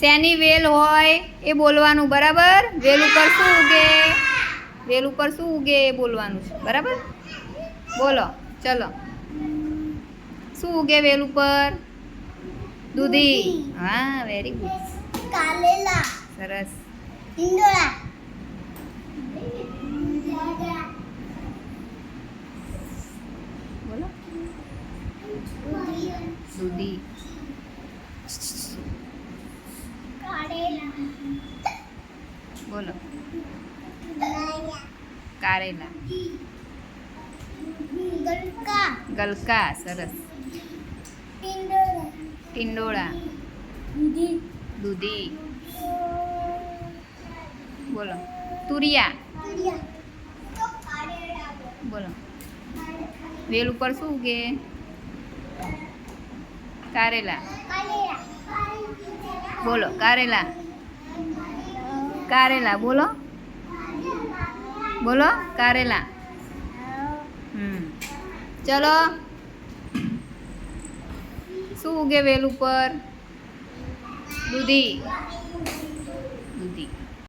શેની વેલ હોય એ બોલવાનું, બરાબર? વેલ ઉપર શું ઉગે, વેલ ઉપર શું ઉગે એ બોલવાનું છે, બરાબર? બોલો ચલો, શું ઉગે વેલ ઉપર? દૂધી. હા, વેરી ગુડ. કારેલા. સરસ. ઈંડોળા. બોલો. દૂધી. કારેલા. બોલો. કારેલા. ગલકા. ગલકા. સરસ. ઈંડોળા. ટિંડોળા. દૂધી. દૂધી. બોલો. તુરિયા. બોલો. વેલ ઉપર શું ઉગે? કારેલા. બોલો. કારેલા. કારેલા. બોલો. બોલો. કારેલા. ચલો, શું ઉગે વેલ ઉપર? દૂધી.